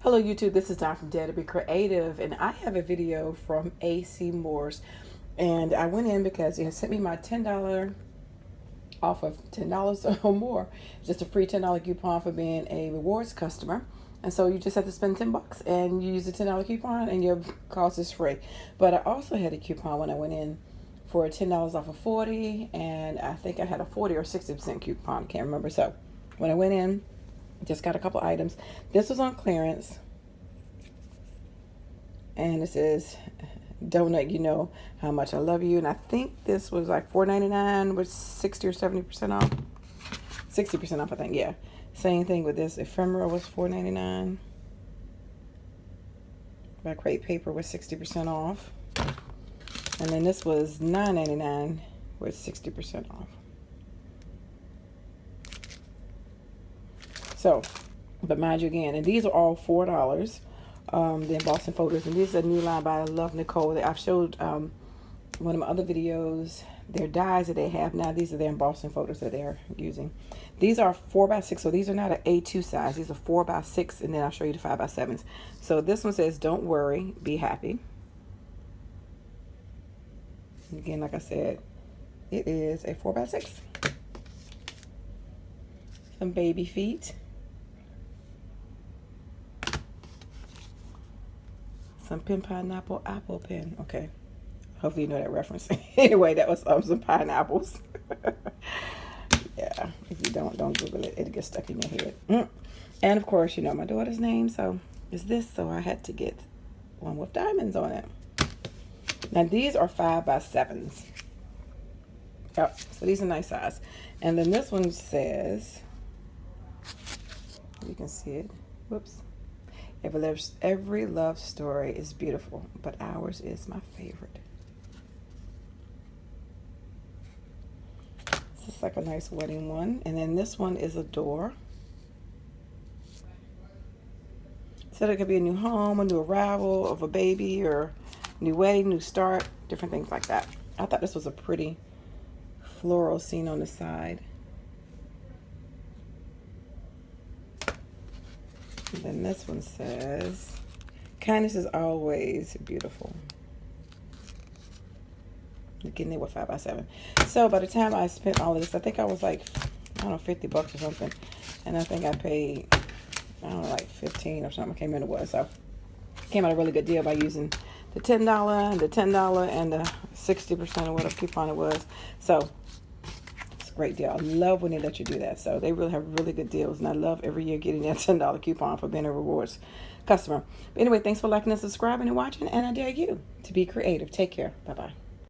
Hello YouTube, this is Don from DaretoBeCreative, and I have a video from acmoore, and I went in because it sent me my $10 off of $10 or more, just a free $10 coupon for being a rewards customer. And so you just have to spend 10 bucks and you use the $10 coupon and your cost is free. But I also had a coupon when I went in for $10 off of 40, and I think I had a 40 or 60% coupon, I can't remember. So when I went in, just got a couple items. This was on clearance, and it says, "Donut, you know how much I love you." And I think this was like $4.99 with 60 or 70% off. 60% off, I think. Yeah. Same thing with this. Ephemera was $4.99. My crepe paper was 60% off, and then this was $9.99 with 60% off. So, but mind you again, and these are all $4, the embossing folders, and these are a new line by Love Nicole. I've showed one of my other videos, their dies that they have now. These are their embossing folders that they're using. These are 4x6, so these are not an A2 size. These are 4x6, and then I'll show you the 5x7s. So this one says, "Don't worry, be happy." Again, like I said, it is a 4x6. Some baby feet. Some pin pineapple apple pin. Okay. Hopefully you know that reference. Anyway, that was some pineapples. Yeah. If you don't Google it. It'll get stuck in your head. And of course, you know my daughter's name. So it's this. So I had to get one with diamonds on it. Now these are 5x7s. Yep. So these are nice size. And then this one says, you can see it. Whoops. Every love story is beautiful, but ours is my favorite. This is like a nice wedding one. And then this one is a door. So it could be a new home, a new arrival of a baby, or new wedding, new start, different things like that. I thought this was a pretty floral scene on the side. And then this one says, "Kindness is always beautiful." Again, they were 5x7. So by the time I spent all of this, I think I was like, I don't know, 50 bucks or something. And I think I paid, I don't know, like 15 or something. I can't remember what it was. So it came out a really good deal by using the $10 and the $10 and the 60% or whatever coupon it was. So it's a great deal. I love when they let you do that. So they really have really good deals. And I love every year getting that $10 coupon for being a rewards customer. But anyway, thanks for liking and subscribing and watching. And I dare you to be creative. Take care. Bye-bye.